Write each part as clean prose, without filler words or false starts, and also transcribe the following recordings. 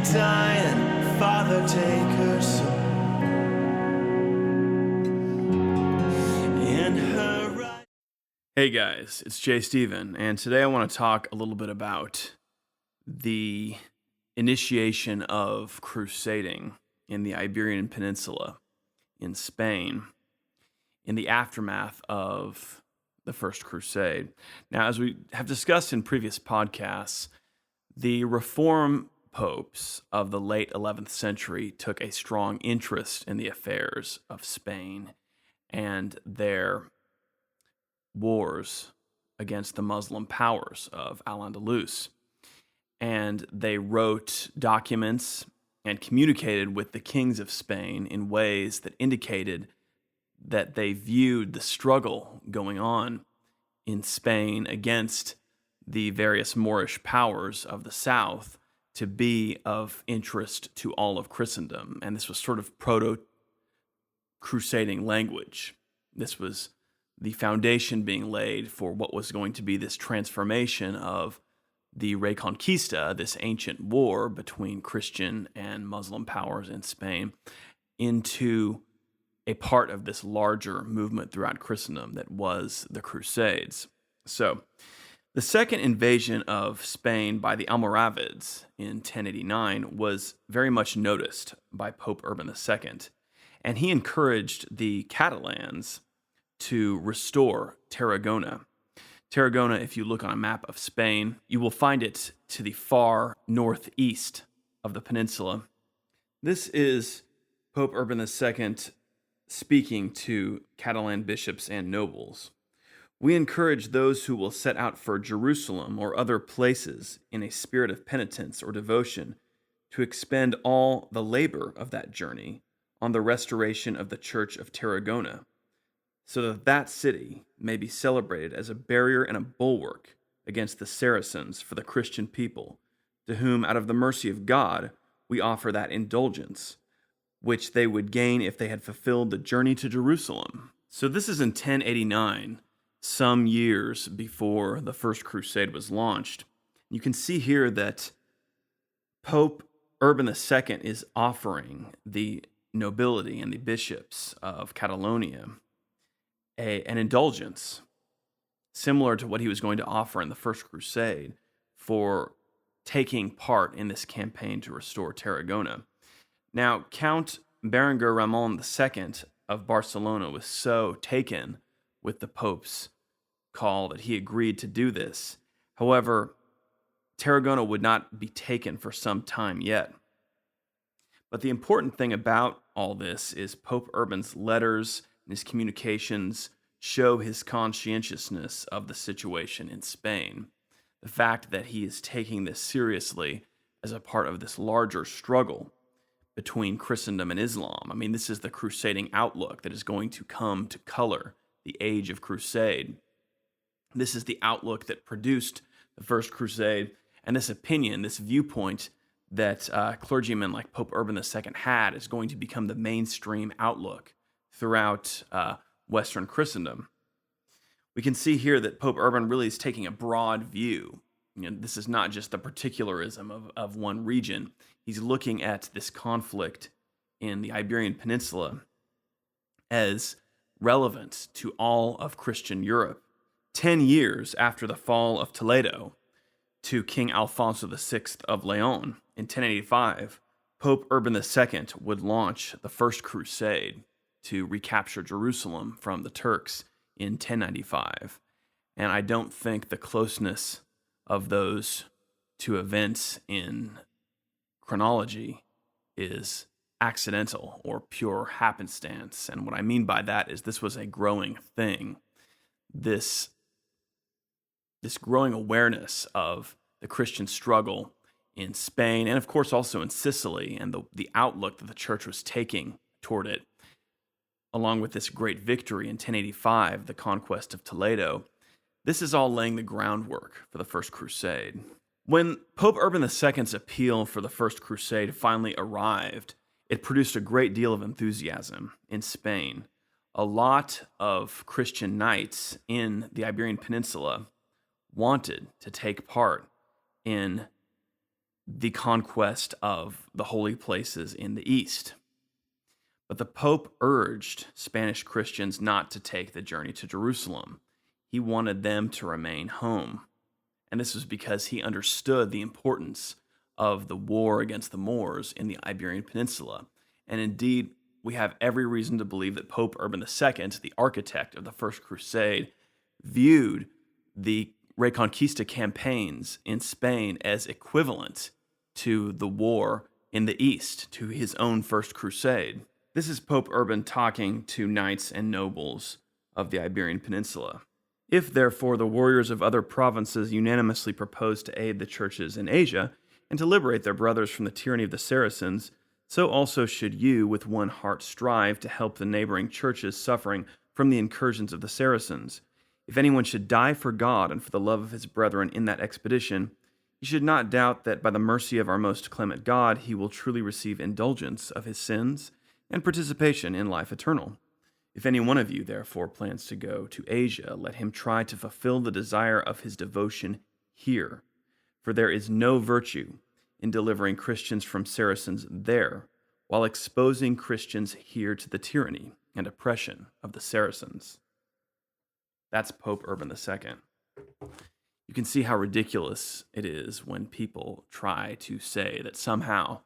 dying, Father, take her soul. In her right. Hey guys, it's Jay Steven, and today I want to talk a little bit about the initiation of crusading in the Iberian Peninsula in Spain in the aftermath of the First Crusade. Now, as we have discussed in previous podcasts, the reform popes of the late 11th century took a strong interest in the affairs of Spain and their wars against the Muslim powers of Al-Andalus. And they wrote documents and communicated with the kings of Spain in ways that indicated that they viewed the struggle going on in Spain against the various Moorish powers of the south to be of interest to all of Christendom. And this was sort of proto-crusading language. This was the foundation being laid for what was going to be this transformation of the Reconquista, this ancient war between Christian and Muslim powers in Spain, into a part of this larger movement throughout Christendom that was the Crusades. So, the second invasion of Spain by the Almoravids in 1089 was very much noticed by Pope Urban II, and he encouraged the Catalans to restore Tarragona. Tarragona, if you look on a map of Spain, you will find it to the far northeast of the peninsula. This is Pope Urban II speaking to Catalan bishops and nobles. We encourage those who will set out for Jerusalem or other places in a spirit of penitence or devotion to expend all the labor of that journey on the restoration of the Church of Tarragona, so that that city may be celebrated as a barrier and a bulwark against the Saracens for the Christian people, to whom, out of the mercy of God, we offer that indulgence, which they would gain if they had fulfilled the journey to Jerusalem. So this is in 1089, some years before the First Crusade was launched. You can see here that Pope Urban II is offering the nobility and the bishops of Catalonia an indulgence similar to what he was going to offer in the First Crusade for taking part in this campaign to restore Tarragona. Now, Count Berenguer Ramon II of Barcelona was so taken with the Pope's call that he agreed to do this. However, Tarragona would not be taken for some time yet. But the important thing about all this is Pope Urban's letters and his communications show his conscientiousness of the situation in Spain. The fact that he is taking this seriously as a part of this larger struggle between Christendom and Islam. I mean, this is the crusading outlook that is going to come to color the age of crusade. This is the outlook that produced the First Crusade, and this opinion, this viewpoint that clergymen like Pope Urban II had is going to become the mainstream outlook throughout Western Christendom. We can see here that Pope Urban really is taking a broad view. You know, this is not just the particularism of one region. He's looking at this conflict in the Iberian Peninsula as relevant to all of Christian Europe. 10 years after the fall of Toledo to King Alfonso VI of Leon in 1085, Pope Urban II would launch the First Crusade to recapture Jerusalem from the Turks in 1095. And I don't think the closeness of those two events in chronology is accidental or pure happenstance. And what I mean by that is this was a growing thing. This growing awareness of the Christian struggle in Spain, and of course also in Sicily, and the outlook that the church was taking toward it, along with this great victory in 1085, the conquest of Toledo. This is all laying the groundwork for the First Crusade. When Pope Urban II's appeal for the First Crusade finally arrived, it produced a great deal of enthusiasm in Spain. A lot of Christian knights in the Iberian Peninsula wanted to take part in the conquest of the holy places in the east. But the Pope urged Spanish Christians not to take the journey to Jerusalem. He wanted them to remain home. And this was because he understood the importance of the war against the Moors in the Iberian Peninsula. And indeed, we have every reason to believe that Pope Urban II, the architect of the First Crusade, viewed the Reconquista campaigns in Spain as equivalent to the war in the East, to his own First Crusade. This is Pope Urban talking to knights and nobles of the Iberian Peninsula. If, therefore, the warriors of other provinces unanimously propose to aid the churches in Asia and to liberate their brothers from the tyranny of the Saracens, so also should you with one heart strive to help the neighboring churches suffering from the incursions of the Saracens. If anyone should die for God and for the love of his brethren in that expedition, he should not doubt that by the mercy of our most clement God he will truly receive indulgence of his sins and participation in life eternal. If any one of you, therefore, plans to go to Asia, let him try to fulfill the desire of his devotion here, for there is no virtue in delivering Christians from Saracens there, while exposing Christians here to the tyranny and oppression of the Saracens. That's Pope Urban II. You can see how ridiculous it is when people try to say that somehow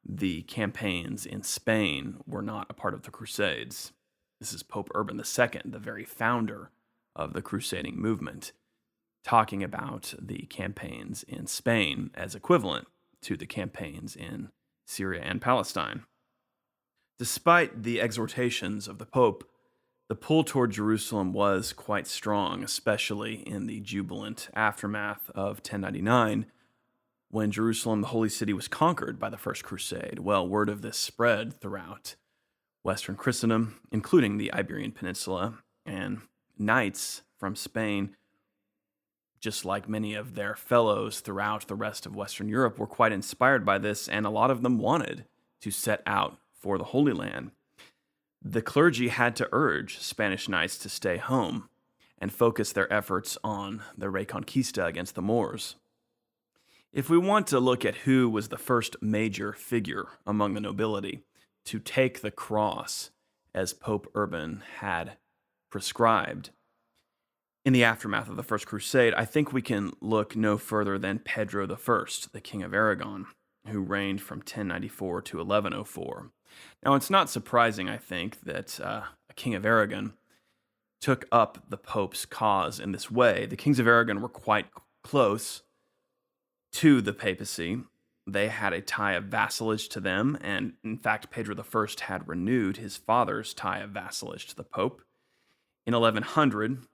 the campaigns in Spain were not a part of the Crusades. This is Pope Urban II, the very founder of the crusading movement, talking about the campaigns in Spain as equivalent to the campaigns in Syria and Palestine. Despite the exhortations of the Pope, the pull toward Jerusalem was quite strong, especially in the jubilant aftermath of 1099, when Jerusalem, the holy city, was conquered by the First Crusade. Well, word of this spread throughout Western Christendom, including the Iberian Peninsula, and knights from Spain, just like many of their fellows throughout the rest of Western Europe, were quite inspired by this, and a lot of them wanted to set out for the Holy Land. The clergy had to urge Spanish knights to stay home and focus their efforts on the Reconquista against the Moors. If we want to look at who was the first major figure among the nobility to take the cross as Pope Urban had prescribed in the aftermath of the First Crusade, I think we can look no further than Pedro I, the King of Aragon, who reigned from 1094 to 1104. Now, it's not surprising, I think, that a King of Aragon took up the Pope's cause in this way. The Kings of Aragon were quite close to the papacy. They had a tie of vassalage to them, and in fact, Pedro I had renewed his father's tie of vassalage to the Pope. In 1100,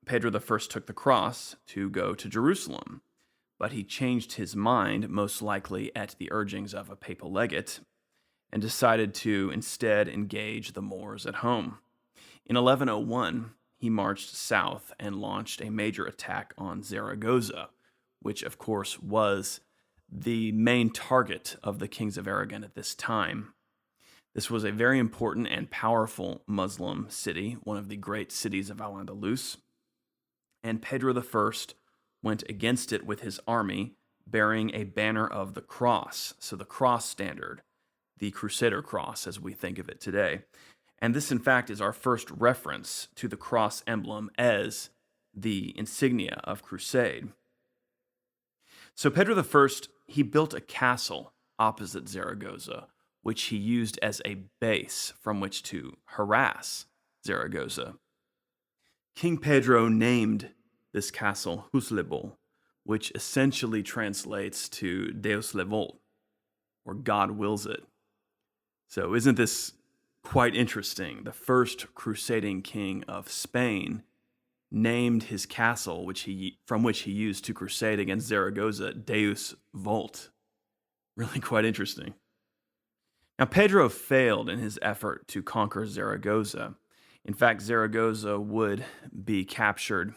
Pedro I took the cross to go to Jerusalem, but he changed his mind, most likely at the urgings of a papal legate, and decided to instead engage the Moors at home. In 1101, he marched south and launched a major attack on Zaragoza, which of course was the main target of the Kings of Aragon at this time. This was a very important and powerful Muslim city, one of the great cities of Al-Andalus, and Pedro I went against it with his army, bearing a banner of the cross, so the cross standard, the Crusader cross as we think of it today. And this, in fact, is our first reference to the cross emblem as the insignia of crusade. So Pedro I, he built a castle opposite Zaragoza, which he used as a base from which to harass Zaragoza. King Pedro named this castle Huslebol, which essentially translates to Deus le vult, or God wills it. So isn't this quite interesting? The first crusading king of Spain named his castle, from which he used to crusade against Zaragoza, Deus vult. Really quite interesting. Now, Pedro failed in his effort to conquer Zaragoza. In fact, Zaragoza would be captured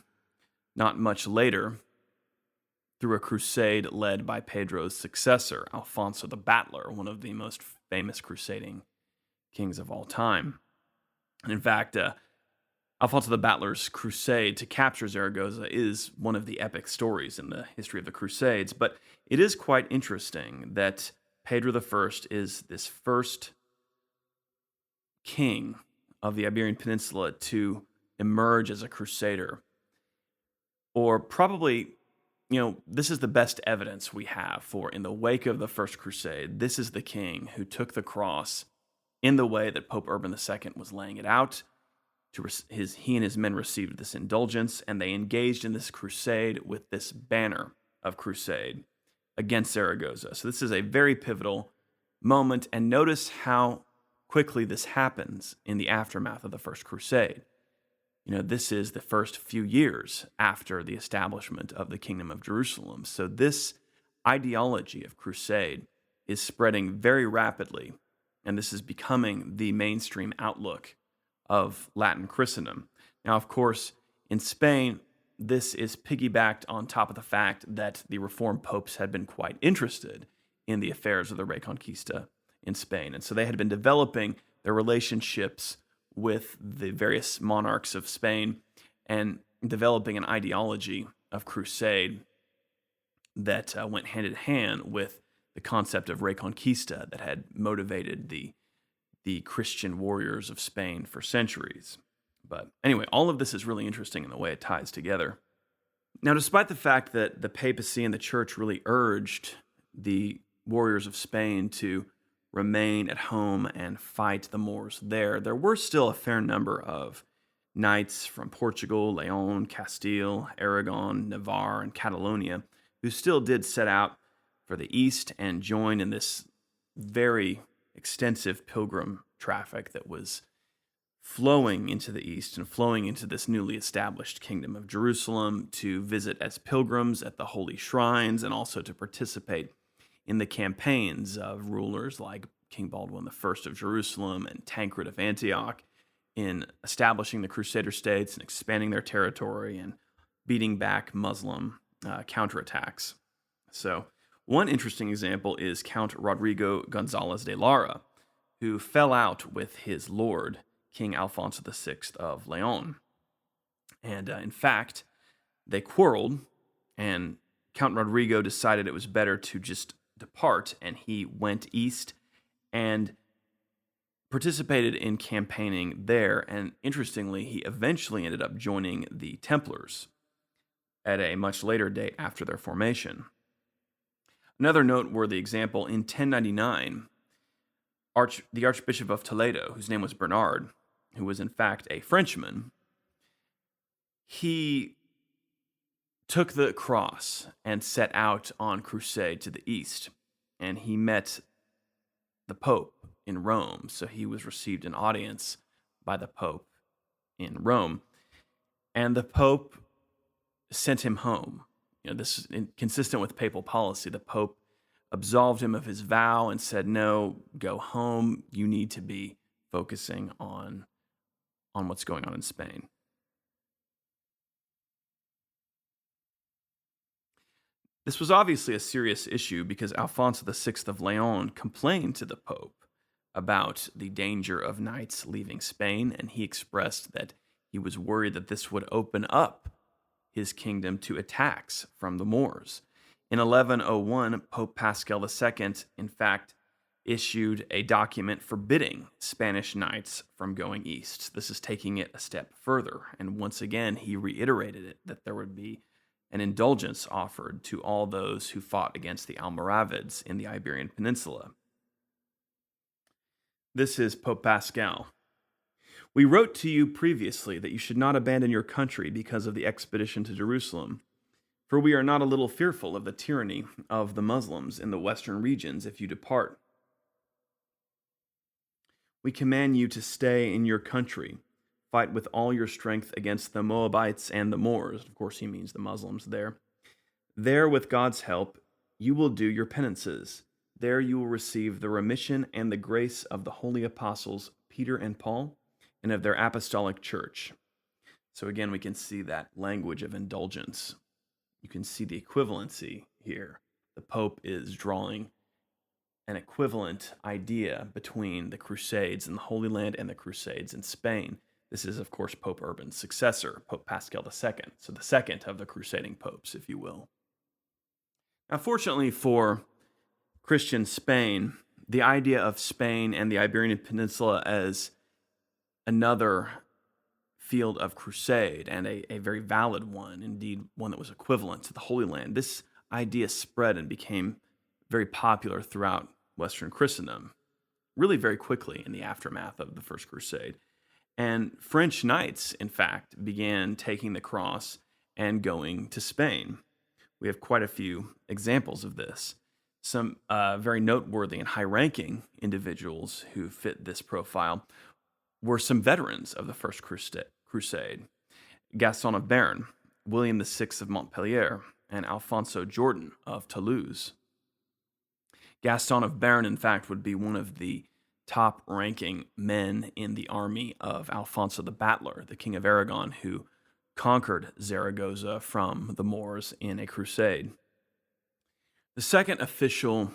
not much later through a crusade led by Pedro's successor, Alfonso the Battler, one of the most famous crusading kings of all time. And in fact, Alfonso the Battler's crusade to capture Zaragoza is one of the epic stories in the history of the Crusades, but it is quite interesting that Pedro I is this first king of the Iberian Peninsula to emerge as a crusader. Or probably, this is the best evidence we have for, in the wake of the First Crusade, this is the king who took the cross in the way that Pope Urban II was laying it out. He and his men received this indulgence, and they engaged in this crusade with this banner of crusade against Zaragoza. So this is a very pivotal moment, and notice how quickly this happens in the aftermath of the First Crusade. This is the first few years after the establishment of the Kingdom of Jerusalem. So this ideology of crusade is spreading very rapidly, and this is becoming the mainstream outlook of Latin Christendom. Now, of course, in Spain, this is piggybacked on top of the fact that the Reformed popes had been quite interested in the affairs of the Reconquista in Spain. And so they had been developing their relationships with the various monarchs of Spain and developing an ideology of crusade that went hand in hand with the concept of Reconquista that had motivated the Christian warriors of Spain for centuries. But anyway, all of this is really interesting in the way it ties together. Now, despite the fact that the papacy and the church really urged the warriors of Spain to remain at home and fight the Moors there were still a fair number of knights from Portugal, Leon, Castile, Aragon, Navarre, and Catalonia who still did set out for the east and join in this very extensive pilgrim traffic that was flowing into the east and flowing into this newly established Kingdom of Jerusalem to visit as pilgrims at the holy shrines and also to participate in the campaigns of rulers like King Baldwin I of Jerusalem and Tancred of Antioch in establishing the Crusader states and expanding their territory and beating back Muslim counterattacks. So one interesting example is Count Rodrigo Gonzalez de Lara, who fell out with his lord, King Alfonso VI of Leon. And in fact, they quarreled, and Count Rodrigo decided it was better to just depart, and he went east and participated in campaigning there. And interestingly, he eventually ended up joining the Templars at a much later date after their formation. Another noteworthy example, in 1099, the Archbishop of Toledo, whose name was Bernard, who was in fact a Frenchman, he took the cross and set out on crusade to the east, and he met the Pope in Rome. So he was received an audience by the Pope in Rome, and the Pope sent him home. This is consistent with papal policy. The Pope absolved him of his vow and said, "No, go home. You need to be focusing on what's going on in Spain." This was obviously a serious issue because Alfonso VI of Leon complained to the Pope about the danger of knights leaving Spain, and he expressed that he was worried that this would open up his kingdom to attacks from the Moors. In 1101, Pope Pascal II, in fact, issued a document forbidding Spanish knights from going east. This is taking it a step further, and once again, he reiterated it that there would be an indulgence offered to all those who fought against the Almoravids in the Iberian Peninsula. This is Pope Pascal. "We wrote to you previously that you should not abandon your country because of the expedition to Jerusalem, for we are not a little fearful of the tyranny of the Muslims in the western regions if you depart. We command you to stay in your country, fight with all your strength against the Moabites and the Moors." Of course, he means the Muslims there. "There, with God's help, you will do your penances. There you will receive the remission and the grace of the holy apostles Peter and Paul, and of their apostolic church." So again, we can see that language of indulgence. You can see the equivalency here. The Pope is drawing an equivalent idea between the Crusades in the Holy Land and the Crusades in Spain. This is, of course, Pope Urban's successor, Pope Paschal II, so the second of the crusading popes, if you will. Now, fortunately for Christian Spain, the idea of Spain and the Iberian Peninsula as another field of crusade, and a very valid one, indeed one that was equivalent to the Holy Land, this idea spread and became very popular throughout Western Christendom, really very quickly in the aftermath of the First Crusade. And French knights, in fact, began taking the cross and going to Spain. We have quite a few examples of this. Some very noteworthy and high-ranking individuals who fit this profile were some veterans of the First Crusade. Gaston of Béarn, William VI of Montpellier, and Alfonso Jordan of Toulouse. Gaston of Béarn, in fact, would be one of the top-ranking men in the army of Alfonso the Battler, the King of Aragon, who conquered Zaragoza from the Moors in a crusade. The second official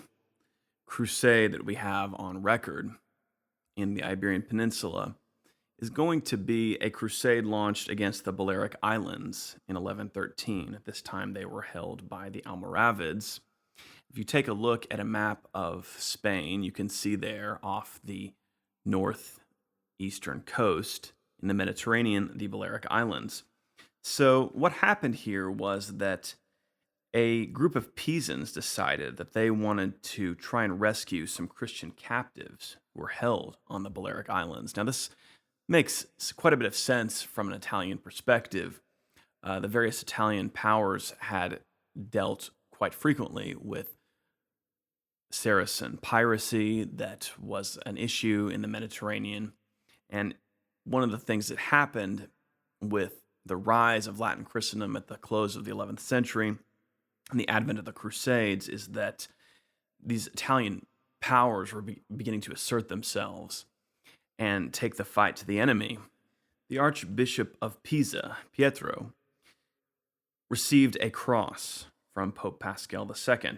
crusade that we have on record in the Iberian Peninsula is going to be a crusade launched against the Balearic Islands in 1113. At this time, they were held by the Almoravids. If you take a look at a map of Spain, you can see there off the northeastern coast in the Mediterranean, the Balearic Islands. So what happened here was that a group of Pisans decided that they wanted to try and rescue some Christian captives who were held on the Balearic Islands. Now, this makes quite a bit of sense from an Italian perspective. The various Italian powers had dealt quite frequently with Saracen piracy that was an issue in the Mediterranean. And one of the things that happened with the rise of Latin Christendom at the close of the 11th century and the advent of the Crusades is that these Italian powers were beginning to assert themselves and take the fight to the enemy. The Archbishop of Pisa, Pietro, received a cross from Pope Paschal II,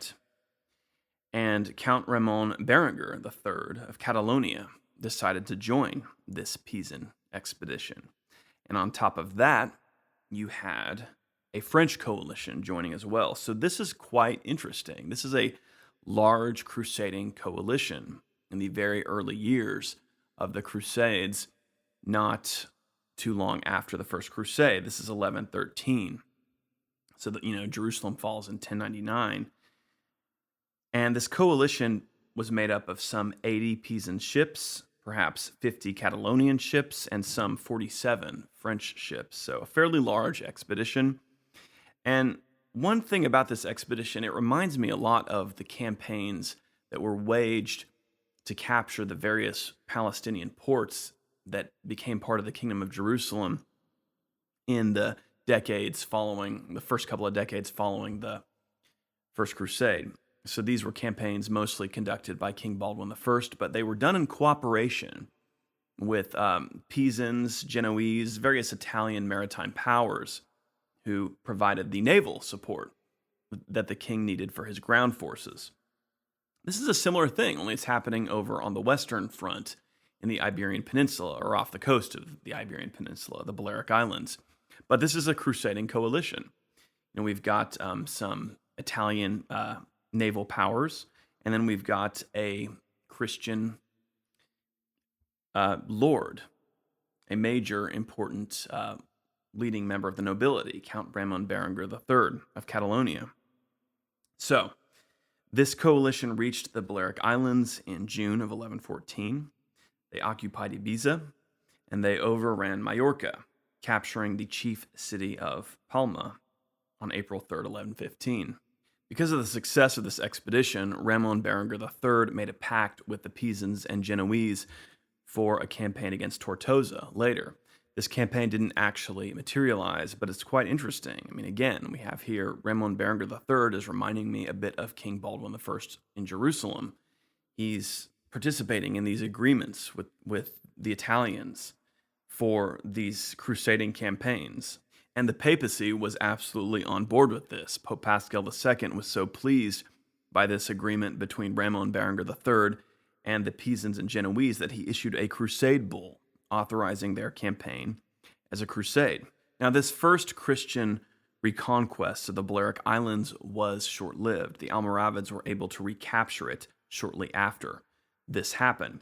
and Count Ramon Berenguer III of Catalonia decided to join this Pisan expedition. And on top of that, you had a French coalition joining as well. So this is quite interesting. This is a large crusading coalition in the very early years of the Crusades, not too long after the First Crusade. This is 1113. So that, Jerusalem falls in 1099. And this coalition was made up of some 80 Pisan ships, perhaps 50 Catalonian ships, and some 47 French ships. So a fairly large expedition. And one thing about this expedition, it reminds me a lot of the campaigns that were waged to capture the various Palestinian ports that became part of the Kingdom of Jerusalem in the first couple of decades following the First Crusade. So these were campaigns mostly conducted by King Baldwin I, but they were done in cooperation with Pisans, Genoese, various Italian maritime powers who provided the naval support that the king needed for his ground forces. This is a similar thing, only it's happening over on the western front in the Iberian Peninsula, or off the coast of the Iberian Peninsula, the Balearic Islands. But this is a crusading coalition. We've got some Italian naval powers, and then we've got a Christian lord, a major important leading member of the nobility, Count Ramon Berenguer III of Catalonia. So, this coalition reached the Balearic Islands in June of 1114. They occupied Ibiza, and they overran Majorca, capturing the chief city of Palma on April 3rd, 1115. Because of the success of this expedition, Ramon Berenguer III made a pact with the Pisans and Genoese for a campaign against Tortosa later. This campaign didn't actually materialize, but it's quite interesting. Again, we have here Ramon Berenguer III is reminding me a bit of King Baldwin I in Jerusalem. He's participating in these agreements with the Italians for these crusading campaigns. And the papacy was absolutely on board with this. Pope Paschal II was so pleased by this agreement between Ramon Berenguer III and the Pisans and Genoese that he issued a crusade bull authorizing their campaign as a crusade. Now, this first Christian reconquest of the Balearic Islands was short-lived. The Almoravids were able to recapture it shortly after this happened.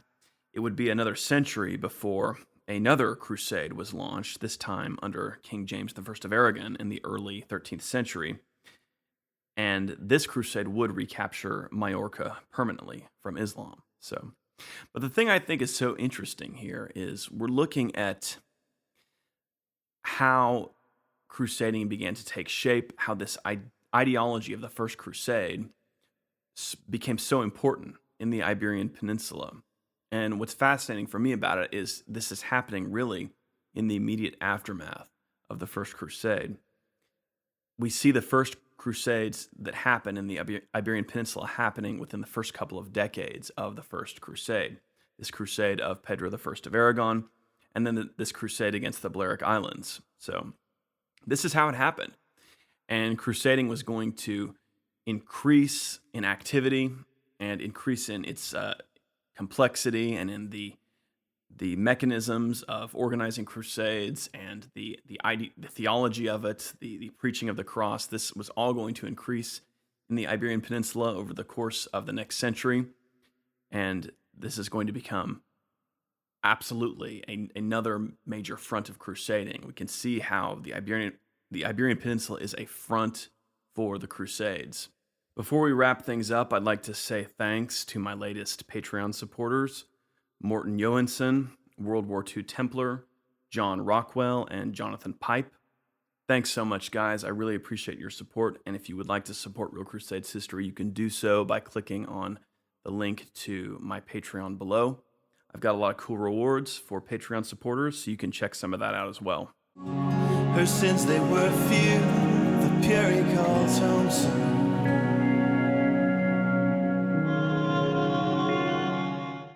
It would be another century before another crusade was launched, this time under King James I of Aragon in the early 13th century. And this crusade would recapture Majorca permanently from Islam. But the thing I think is so interesting here is we're looking at how crusading began to take shape, how this ideology of the First Crusade became so important in the Iberian Peninsula. And what's fascinating for me about it is this is happening really in the immediate aftermath of the First Crusade. We see the first crusades that happen in the Iberian Peninsula happening within the first couple of decades of the First Crusade. This crusade of Pedro I of Aragon, and then this crusade against the Balearic Islands. So this is how it happened. And crusading was going to increase in activity and increase in its complexity and in the mechanisms of organizing crusades and the theology of it, the preaching of the cross. This was all going to increase in the Iberian Peninsula over the course of the next century. And this is going to become absolutely another major front of crusading. We can see how the Iberian Peninsula is a front for the Crusades. Before we wrap things up, I'd like to say thanks to my latest Patreon supporters, Morton Johansson, World War II Templar, John Rockwell, and Jonathan Pipe. Thanks so much, guys. I really appreciate your support, and if you would like to support Real Crusades history, you can do so by clicking on the link to my Patreon below. I've got a lot of cool rewards for Patreon supporters, so you can check some of that out as well. Her sins they were few, the pure he calls home soon.